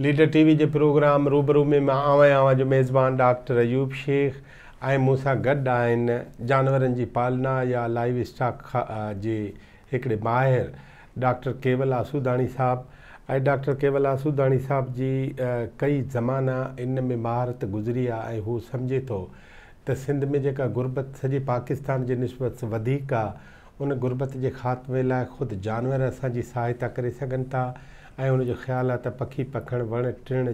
Leader TV जे programme रूबरू में मां आवां जो मेज़बान डॉक्टर अयूब शेख ऐं मूंसां गॾु आहिनि जानवरनि जी पालना या लाइव स्टॉक जे हिकिड़े माहिर डॉक्टर केवल आसूदाणी साहब। ऐं डॉक्टर केवल आसूदाणी साहब जी कई ज़माना इन में महारत गुज़री आहे ऐं हू सम्झे थो त सिंध में जेका गुरबत सॼे पाकिस्तान जे निस्बत वधीक आहे उन गुरबत जे ख़ात्मे लाइ ख़ुदि जानवर असांजी सहायता करे सघनि था। ऐं उनजो ख़्यालु आहे त पखी पखण वण टिण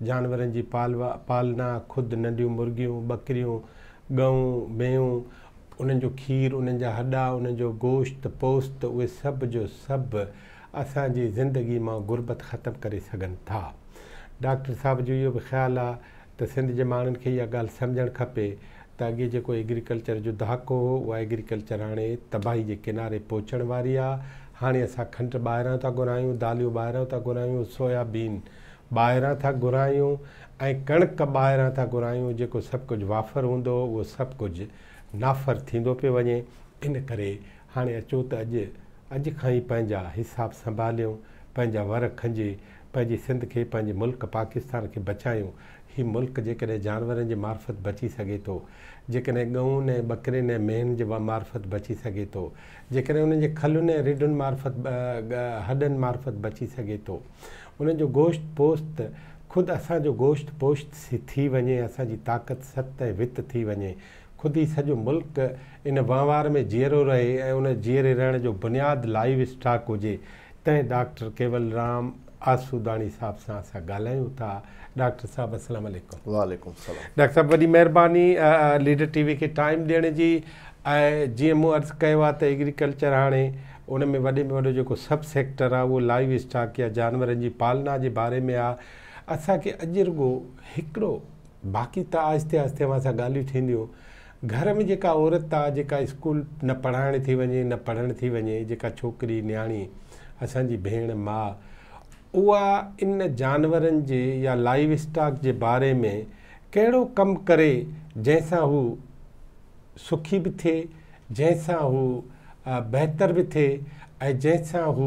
जानवरनि जी पालना ख़ुदि नंढियूं मुर्गियूं ॿकरियूं गऊं मेंहूं उन्हनि जो खीरु उन्हनि जा हॾा उन्हनि जो गोश्त पोस्त उहे सभु जो सभु असांजी ज़िंदगी मां गुरबत ख़तमु करे सघनि था। डॉक्टर साहब जो इहो बि ख़्यालु आहे त सिंध जे माण्हुनि खे इहा ॻाल्हि सम्झणु खपे त अॻे जेको एग्रीकल्चर जो दहाको हो उहा एग्रीकल्चर हाणे तबाही जे किनारे पहुचण वारी आहे। हाणे असां खंडु ॿाहिरां था घुरायूं, दालियूं ॿाहिरां था घुरायूं, सोयाबीन ॿाहिरां था घुरायूं ऐं कणिक ॿाहिरां था घुरायूं। जेको सभु कुझु वाफ़र हूंदो उहो सभु कुझु नाफ़र थींदो पियो वञे। इन करे हाणे अचो त अॼु खां ई पंहिंजा हिसाब संभालियूं, पंहिंजा वर खंजे पंहिंजी सिंध खे पंहिंजे मुल्क पाकिस्तान खे बचायूं। हीउ मुल्क जेकॾहिं जानवरनि जे मार्फत बची सघे थो, जेकॾहिं गऊं ऐं ॿकरियुनि ऐं मेहनि जे मार्फत बची सघे थो, जेकॾहिं उन्हनि जे खलुनि ऐं रिढुनि मार्फत हॾनि मार्फत बची सघे थो, उन्हनि जो गोश्त पोस्त ख़ुदि असांजो गोश्त पोश्त थी वञे, असांजी ताक़त सत ऐं वित थी वञे, ख़ुदि ई सॼो मुल्क इन वहिंवार में जीअरो रहे ऐं उन जीअरे रहण जो बुनियादु लाइव स्टॉक हुजे, तंहिं डॉक्टर केवल राम आसूदाणी साहब सां असां ॻाल्हायूं था। डॉक्टर साहब अस्सलाम वालेकुम। वालेकुम सलाम। डॉक्टर साहब वॾी महिरबानी लीडर टीवी खे टाइम ॾियण जी। ऐं जीअं मूं अर्ज़ु कयो आहे त एग्रीकल्चर हाणे उन में वॾो जेको सब सेक्टर आहे उहो लाइव स्टॉक या जानवरनि जी पालना जे बारे में आहे। असांखे अॼु रुॻो हिकिड़ो, बाक़ी त आहिस्ते आहिस्ते असां ॻाल्हियूं थींदियूं, घर में जेका औरत आहे जेका स्कूल न पढ़ाइण थी वञे न पढ़णु थी वञे, जेका छोकिरी न्याणी असांजी भेण माउ, उहा इन जानवरनि जे या लाइव स्टॉक जे बारे में कहिड़ो कमु करे जंहिंसां हू सुखी बि थिए, जंहिंसां हू बहितर बि थिए ऐं जंहिंसां हू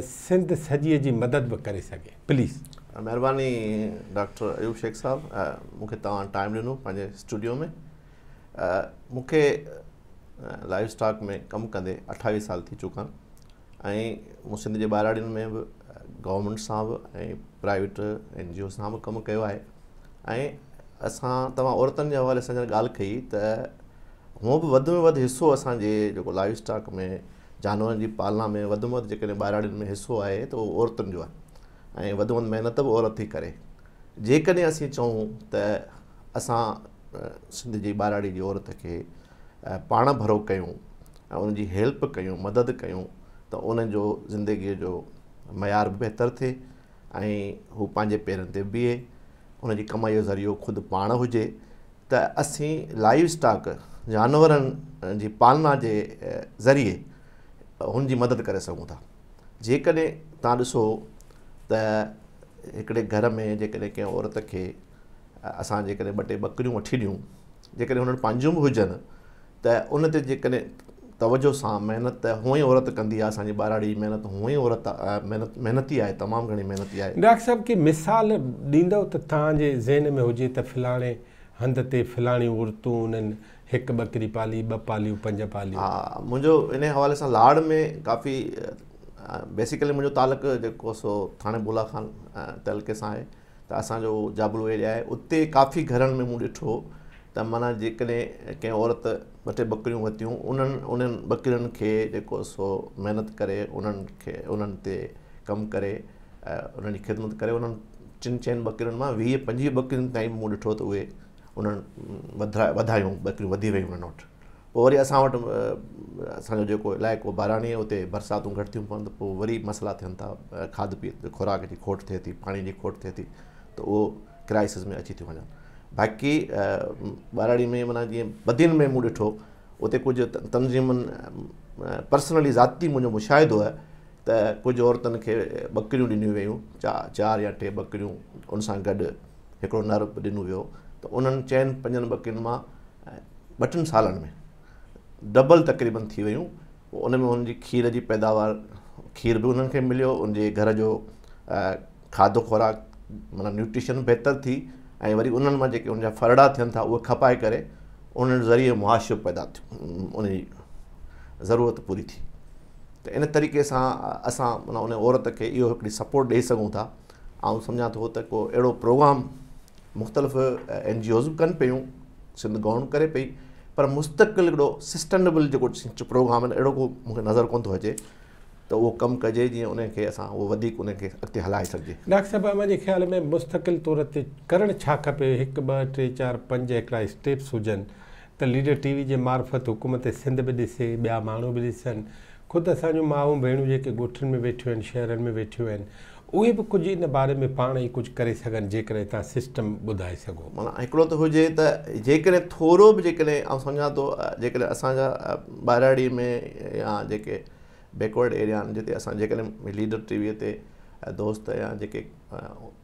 सिंध सॼीअ जी मदद बि करे सघे। प्लीज़। महिरबानी डॉक्टर अयूब शेख साहब, मूंखे तव्हां टाइम ॾिनो पंहिंजे स्टूडियो में। मूंखे लाइव स्टॉक में कमु कंदे 28 साल थी चुका आहिनि ऐं मूं सिंध जे ॿाहिराड़ियुनि में बि गवर्नमेंट सां बि ऐं प्राइवेट NGO सां बि कमु कयो आहे। ऐं असां तव्हां औरतुनि जे हवाले सां ॻाल्हि कई त हूअं बि वधि में वधि हिसो असांजे जेको लाइव स्टॉक में जानवरनि जी पालना में वधि में वधि जेकॾहिं ॿाहिराड़ियुनि में हिसो आहे त उहो औरतुनि जो आहे ऐं वधि में वधि महिनत बि औरत थी करे। जेकॾहिं असीं चऊं त असां सिंध जी ॿाहिराड़ी जी औरत खे पाण भरो कयूं ऐं उनजी हेल्प कयूं, मदद कयूं त उनजो ज़िंदगीअ जो मयार बि बहितर थिए ऐं हू पंहिंजे पेरनि ते बीहे, उनजी कमाईअ जो ज़रियो ख़ुदि पाण हुजे। त असीं लाइव स्टॉक जानवरनि जी पालना जे ज़रिए हुनजी मदद करे सघूं था। जेकॾहिं तव्हां ॾिसो त हिकिड़े घर में जेकॾहिं कंहिं औरत खे असां जेकॾहिं 2-3 ॿकरियूं वठी ॾियूं, जेकॾहिं हुननि पंहिंजियूं बि हुजनि त उन ते जेकॾहिं तवजो सां महिनत हूअं ई औरत कंदी आहे, असांजी ॿाहिराड़ी जी महिनत हूअं ई औरत महिनती आहे, तमामु घणी महिनती आहे। डॉक्टर साहब की मिसाल ॾींदव त तव्हांजे ज़हन में हुजे त फलाणे हंध ते फलाणियूं औरतूं उन्हनि 1 ॿकरी पाली, 2 पालियूं, 5 पालियूं? हा, मुंहिंजो इन हवाले सां लाड़ में काफ़ी बेसिकली मुंहिंजो तालुक जेको सो थाणे बुला खान तहलके सां आहे। त असांजो जाबलू एरिया आहे, उते काफ़ी घरनि में मूं ॾिठो त माना जेकॾहिं कंहिं औरत 2-3 ॿकरियूं वरितियूं, उन्हनि ॿकरियुनि खे जेको सो महिनत करे उन्हनि ते कमु करे उन्हनि जी ख़िदमत करे उन्हनि 4 ॿकरियुनि मां 20-25 ॿकरियुनि ताईं मूं ॾिठो त उहे उन्हनि वधायूं, ॿकरियूं वधी वियूं उन्हनि वटि। पोइ वरी असां वटि असांजो जेको इलाइक़ो बाराणी आहे उते बरसातूं घटि थियूं पवनि त पोइ वरी मसइला थियनि था, खाध पीत खुराक जी खोट थिए थी, पाणी जी खोट थिए थी, त उहो क्राइसिस में अची थियूं वञनि। बाक़ी ॿाहिराड़ी में माना जीअं बदियुनि में मूं ॾिठो उते कुझु तंज़ीमुनि पर्सनली ज़ाती मुंहिंजो मुशाहिदो आहे त कुझु औरतुनि खे ॿकरियूं ॾिनियूं वियूं, 4 या 3 ॿकरियूं उन सां गॾु हिकिड़ो नर बि ॾिनो वियो। त उन्हनि 4-5 ॿकरियुनि मां 2-3 सालनि में डबल तक़रीबन थी वियूं। उन में उनजी खीर जी पैदावार, खीर बि उन्हनि खे मिलियो, उनजे घर जो खाधो खुराक माना न्यूट्रिशन बहितर थी ऐं वरी उन्हनि मां जेके उनजा फरड़ा थियनि था उहे खपाए करे उन्हनि ज़रिए मुआशियो पैदा थियो, उन जी ज़रूरत पूरी थी। त इन तरीक़े सां असां माना उन औरत खे इहो हिकिड़ी सपोर्ट ॾेई सघूं था। ऐं सम्झां थो त को अहिड़ो प्रोग्राम मुख़्तलिफ़ NGOs बि कनि पियूं, सिंध गवर्नमेंट करे पई, पर मुस्तक़िल हिकिड़ो सस्टेनेबल जेको प्रोग्राम आहिनि अहिड़ो को मूंखे नज़र कोन थो अचे त उहो कमु कजे जीअं उनखे असां उहो वधीक उनखे अॻिते हलाए सघिजे। डॉक्टर साहिबु मुंहिंजे ख़्याल में मुस्तक़िल तौर ते करणु छा खपे? 1 2 3 4 5 हिकिड़ा स्टेप्स हुजनि त लीडर TV जे मार्फत हुकूमत सिंध बि ॾिसे, ॿिया माण्हू बि ॾिसनि, ख़ुदि असांजूं माऊं भेणूं जेके ॻोठनि में वेठियूं आहिनि, शहरनि में वेठियूं आहिनि, उहे बि कुझु इन बारे में पाण ई कुझु करे सघनि जेकॾहिं तव्हां सिस्टम ॿुधाए सघो। माना हिकिड़ो त हुजे त जेकॾहिं थोरो बि जेकॾहिं आउं सम्झां थो जेकॾहिं असांजा ॿाहिराड़ी में या जेके बैकवर्ड एरिया आहिनि जिते असां जेकॾहिं लीडर TV ते दोस्त या जेके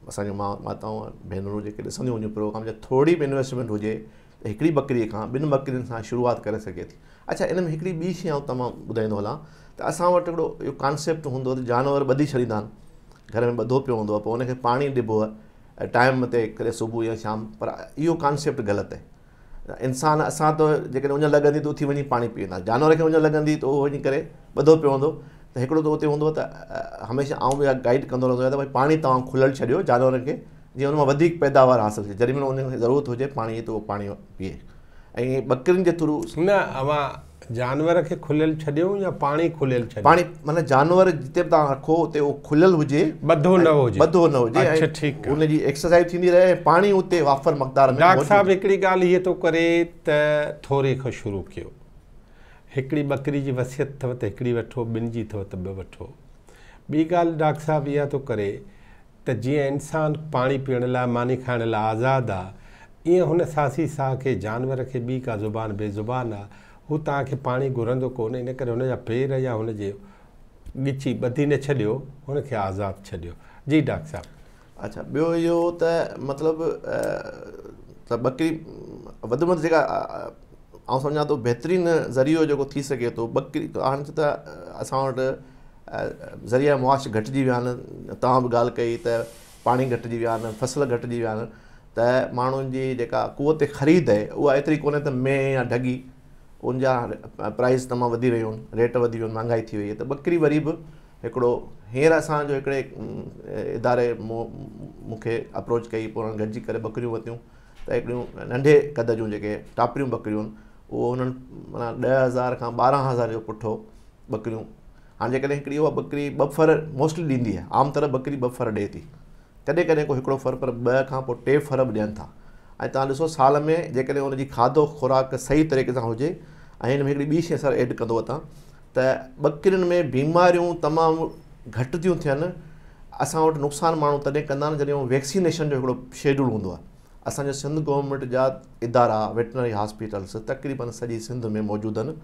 असांजूं माताऊं भेनरूं जेके ॾिसंदियूं हुजूं प्रोग्राम जा, थोरी बि इन्वेस्टमेंट हुजे त हिकिड़ी बकरीअ खां 2 बकरियुनि सां शुरूआति करे सघे थी। अच्छा, इन में हिकिड़ी ॿी शइ आउं तमामु ॿुधाईंदो हलां त असां वटि हिकिड़ो इहो कॉन्सेप्ट हूंदो त जानवर ॿधी छॾींदा आहिनि, घर में ॿधो पियो हूंदो आहे, पोइ उनखे पाणी ॾिबो आहे टाइम ते कॾहिं सुबुह या शाम, पर इहो कॉन्सेप्ट ग़लति आहे। इंसान असां त जेकॾहिं उञ लॻंदी त उथी वञी पाणी पीअंदा, जानवर खे उञ लॻंदी त उहो वञी करे ॿधो पियो हूंदो। त हिकिड़ो त उते हूंदो त हमेशह आउं बि गाइड कंदो रहंदो आहियां त भई पाणी तव्हां खुलियलु छॾियो जानवरनि खे, जीअं उन मां वधीक पैदावार हासिलु थिए, जॾहिं महिल उनखे ज़रूरत हुजे पाणीअ त उहो पाणी पीए। ऐं बकरियुनि जे थ्रू न अवां जानवर खे खुलियलु छॾियूं या पाणी खुलियलु छॾियूं? पाणी माना जानवर जिते बि तव्हां रखो उते उहो खुलियलु हुजे, ॿधो न हुजे। अच्छा, ठीकु आहे, उनजी एक्सरसाइज थींदी रहे, पाणी उते वाफर मक़दार में। डॉक्टर साहिबु हिकिड़ी ॻाल्हि हीअ थो करे त थोरे खां शुरू कयो, हिकिड़ी बकरी जी वसियत अथव त हिकिड़ी वठो, 2 जी अथव त 2 वठो। ॿी ॻाल्हि डॉक्टर साहिबु इहा थो करे त जीअं इंसानु पाणी पीअण लाइ मानी खाइण लाइ आज़ादु आहे, ईअं हुन सासी साह खे जानवर खे ॿी का ज़ुबान बेज़ुबान आहे, हू तव्हांखे पाणी घुरंदो कोन्हे, इन करे हुनजा पेर या हुनजे ॻिची ॿधी न छॾियो, हुनखे आज़ादु छॾियो। जी डॉक्टर साहिबु। अच्छा, ॿियो इहो त मतिलबु त बकरी वधि में वधि जेका आउं सम्झां थो बहितरीनु ज़रियो जेको थी सघे थो बकरी, हाणे त असां वटि ज़रिया मुआश घटिजी विया आहिनि, तव्हां बि ॻाल्हि कई त पाणी घटिजी विया आहिनि, फसल घटिजी विया आहिनि, त माण्हुनि जी जेका क़ुवत ख़रीद आहे उहा एतिरी कोन्हे त मेंह या ढगी उनजा प्राइस तमामु वधी वियूं आहिनि, रेट वधी वियूं आहिनि, महांगाई थी वई आहे। त बकरी वरी बि हिकिड़ो हींअर असांजो हिकिड़े इदारे मूंखे अप्रोच कई, पोइ उन्हनि गॾिजी करे बकरियूं वरितियूं, त हिकिड़ियूं नंढे क़द जूं जेके टापरियूं बकरियूं आहिनि उहो उन्हनि माना 10,000 खां 12,000 जो पुठो बकरियूं। हाणे जेकॾहिं हिकिड़ी उहा बकरी 2 फर मोस्टली ॾींदी आहे, आम तरह बकरी 2 फर ॾिए थी, कॾहिं कॾहिं को हिकिड़ो फर, पर 2 खां पोइ 3 फर बि ॾियनि था। ऐं तव्हां ॾिसो साल में जेकॾहिं उनजी खाधो खुराक सही तरीक़े सां हुजे, ऐं हिन में हिकिड़ी ॿी शइ सर ऐड कंदो अथां त बकरियुनि में बीमारियूं तमामु घटि थियूं थियनि। असां वटि नुक़सानु माण्हू तॾहिं कंदा आहिनि जॾहिं वैक्सीनेशन जो हिकिड़ो शेड्यूल हूंदो आहे। असांजे सिंध गवर्नमेंट जा इदारा वेटनरी हॉस्पिटल्स तक़रीबन सॼी सिंध में मौजूदु आहिनि।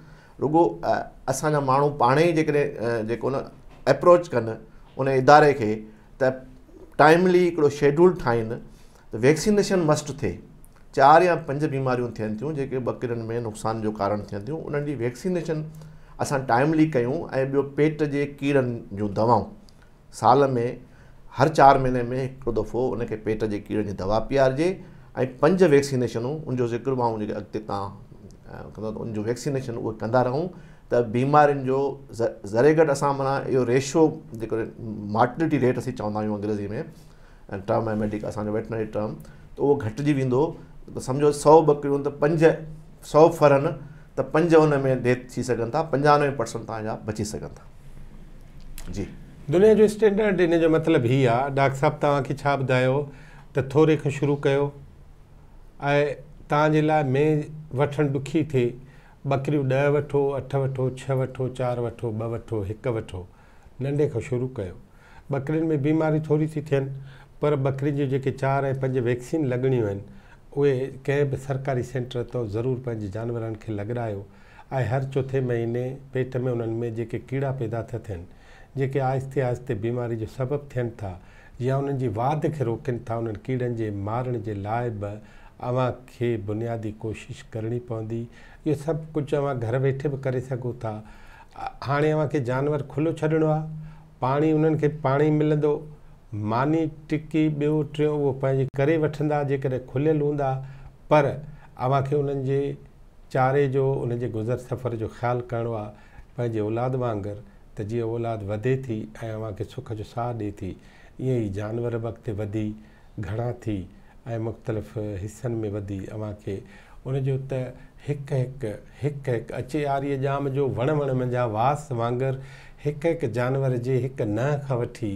रुगो असांजा माण्हू पाणे ई जेकॾहिं जेको न अप्रोच कनि उन इदारे खे त टाइमली हिकिड़ो शेड्यूल ठाहिनि त वैक्सीनेशन मस्ट थिए। 4 या 5 बीमारियूं थियनि थियूं जेके बकरियुनि में नुक़सान जो कारण थियनि थियूं, उन्हनि जी वैक्सीनेशन असां टाइमली कयूं। ऐं ॿियो पेट जे कीड़नि जूं दवाऊं साल में हर 4 महीने में हिकिड़ो दफ़ो उनखे पेट जे कीड़नि जी दवा पीआरिजे। ऐं 5 वैक्सीनेशनूं उनजो ज़िक्र मां जेके अॻिते तव्हां कंदो त उनजो वैक्सीनेशन उहे कंदा रहूं त बीमारियुनि जो ज़रे घटि असां माना इहो रेशो जेको मॉर्टिलिटी रेट असीं चवंदा आहियूं अंग्रेज़ी में टर्म आहे मेडिकल असांजो वेटनरी टर्म, त उहो घटिजी वेंदो। त सम्झो 100 बकरियूं त 100 फरनि त 5 उन में डेथ थी सघनि था, 95% तव्हांजा बची सघनि था। जी, दुनिया जो स्टैंडर्ड इन जो मतिलबु हीअ आहे। डॉक्टर साहिबु तव्हांखे छा ॿुधायो त थोरे खां शुरू कयो ऐं तव्हांजे लाइ में वठणु ॾुखी थिए, बकरियूं 10 वठो, 8 वठो, 6 वठो, 4 वठो, 2 वठो, 1 वठो, नंढे खां शुरू कयो। बकरियुनि में बीमारी थोरी थी थियनि, पर बकरियुनि जी जेके 4 ऐं 5 वैक्सीन लॻणियूं आहिनि उहे कंहिं बि सरकारी सेंटर तो ज़रूरु पंहिंजे जानवरनि खे लॻारायो। ऐं हर चौथे महीने पेट में उन्हनि में जेके कीड़ा पैदा था थियनि, जेके आहिस्ते आहिस्ते बीमारी जो सबबु थियनि था या उन्हनि जी वाध खे रोकनि था, उन्हनि कीड़नि जे मारण जे लाइ बि अव्हां खे बुनियादी कोशिशि करणी पवंदी। इहो सभु कुझु अव्हां घर वेठे बि करे सघो था। हाणे अव्हां खे जानवर खुलो छॾिणो आहे, पाणी उन्हनि खे पाणी मिलंदो, मानी टिकी ॿियो टियों उहो पंहिंजे करे वठंदा जेकॾहिं खुलियल हूंदा, पर अव्हांखे उन्हनि जे चारे जो उन जे गुज़र सफ़र जो ख़्यालु करिणो आहे पंहिंजे औलाद वांगुरु, त जीअं औलाद वधे थी ऐं अव्हांखे सुख जो साह ॾिए थी, ईअं ई जानवर बि अॻिते वधी घणा थी ऐं मुख़्तलिफ़ हिसनि में वधी अव्हांखे उनजो त हिकु हिकु अचे आरीअ जाम जो वण मंझां वास वांगुरु हिकु हिकु जानवर जे हिकु नह खां वठी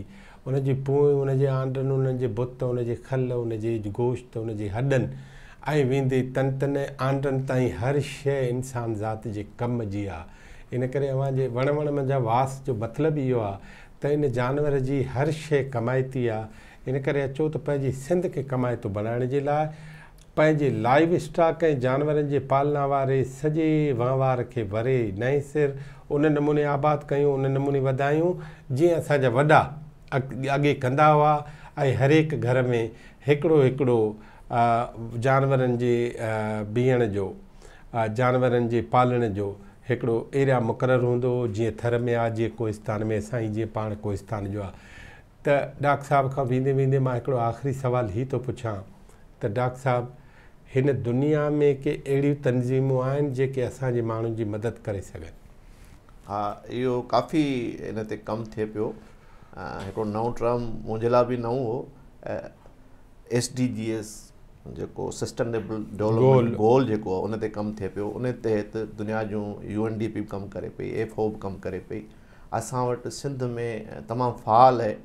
उनजी पूं, उनजे आंडनि, उनजे बुत, उनजे खल, उनजे गोश्त, उनजे हॾनि ऐं वेंदे तन आंडनि ताईं हर शइ इंसान ज़ात जे कम जी आहे। इन करे अव्हांजे वण मंझां वास जो मतिलबु इहो आहे त इन जानवर जी हर शइ कमाइती आहे। इन करे अचो त पंहिंजी सिंध खे कमाइतो बणाइण जे लाइ पंहिंजे लाइव स्टॉक ऐं जानवरनि जे पालना वारे सॼे वहिंवार खे वरे नए सिर उन नमूने आबाद कयूं, उन नमूने वधायूं जीअं असांजा वॾा अॻे कंदा हुआ ऐं हर हिकु घर में हिकिड़ो जानवरनि जे बीहण जो, जानवरनि जे पालण जो हिकिड़ो एरिया मुक़ररु हूंदो हो, जीअं थर में आहे, जीअं कोहिस्तान में असांजी जीअं पाण कोहिस्तान जो आहे। त डॉक्टर साहब खां वेंदे मां हिकिड़ो आख़िरी सुवाल ई थो पुछां त डॉक्टर साहब, हिन दुनिया में के अहिड़ियूं तंज़ीमूं आहिनि जेके असांजे माण्हुनि जी मदद करे सघनि? हा, इहो काफ़ी इन ते कमु थिए पियो। हिकिड़ो नओं टर्म मुंहिंजे लाइ बि नओं हो, SDGs जेको सस्टेनेबल डेवलपमेंट गोल जेको आहे उन ते कमु थिए पियो। उन तहत दुनिया जूं UNDP कमु करे पई, FAO कमु करे पई। असां वटि सिंध में तमामु फ़ाल आहे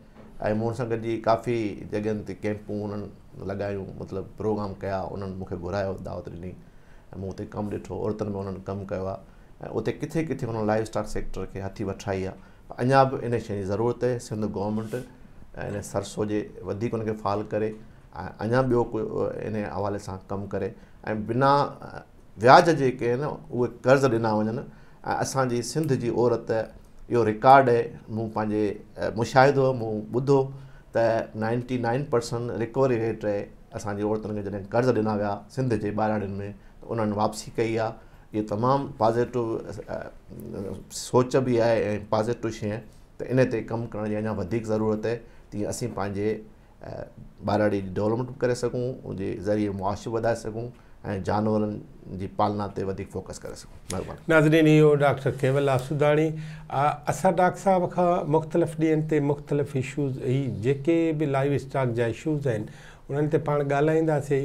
ऐं मूं सां गॾु काफ़ी जॻहियुनि ते कैंपूं उन्हनि लॻायूं, मतिलबु प्रोग्राम कया, उन्हनि मूंखे घुरायो, दावत ॾिनी ऐं मूं उते कमु ॾिठो। औरतुनि में उन्हनि कमु कयो आहे ऐं उते किथे किथे उन्हनि लाइव स्टॉक सेक्टर खे हथी वठाई आहे। अञा बि इन शइ जी ज़रूरत आहे। सिंध गवर्नमेंट इन सरसो जे वधीक उनखे फ़ाल करे ऐं अञा ॿियो इन हवाले सां कमु करे ऐं बिना व्याज जेके आहिनि उहे कर्ज़ ॾिना वञनि। ऐं असांजी सिंध जी औरत, इहो रिकॉर्ड आहे, मूं पंहिंजे मुशाहिदो मूं ॿुधो त 99% रिकवरी रेट आहे असांजी औरतुनि खे। जॾहिं कर्ज़ ॾिना विया सिंध जे ॿाहिराड़ियुनि में त उन्हनि वापसी कई आहे। इहो तमामु पॉज़िटिव सोच बि आहे ऐं पॉज़िटिव शइ आहे। त इन ते कमु करण जी अञा वधीक ज़रूरत आहे तीअं असीं पंहिंजे ॿाहिराड़ी जी डेवलपमेंट बि करे सघूं, उनजे ज़रिए मुआशो वधाए सघूं ऐं जानवरनि जी पालना ते वधीक फोकस करे सघूं। महिरबानी। नाज़रीन, इहो डॉक्टर केवल आसूदाणी। असां डॉक्टर साहब खां मुख़्तलिफ़ ॾींहंनि ते मुख़्तलिफ़ इशूज़ ही जेके बि लाइव स्टॉक जा इशूज़ आहिनि उन्हनि ते पाण ॻाल्हाईंदासीं।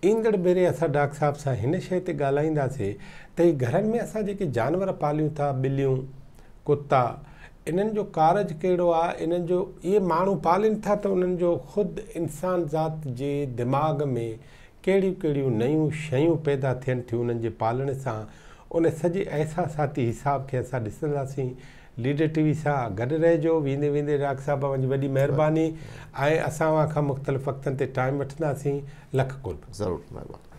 ईंदड़ भेरे असां डॉक्टर साहब सां हिन शइ ते ॻाल्हाईंदासीं त ही घरनि में असां जेके जानवर पालियूं था, ॿिलियूं, कुता, इन्हनि जो कारज कहिड़ो आहे, इन्हनि जो इहे माण्हू पालनि था त उन्हनि जो ख़ुदि इंसान ज़ात जे दिमाग़ में कहिड़ियूं नयूं शयूं पैदा थियनि थियूं उन्हनि जे पालण सां। उन सॼे अहसासाती हिसाब खे असां ॾिसंदासीं। लीडर TV सां गॾु रहिजो। वेंदे डॉक्टर साहब वञी वॾी महिरबानी ऐं असां खां मुख़्तलिफ़ वक़्तनि ते टाइम वठंदासीं। लख कुर्ब। ज़रूरु, महिरबानी।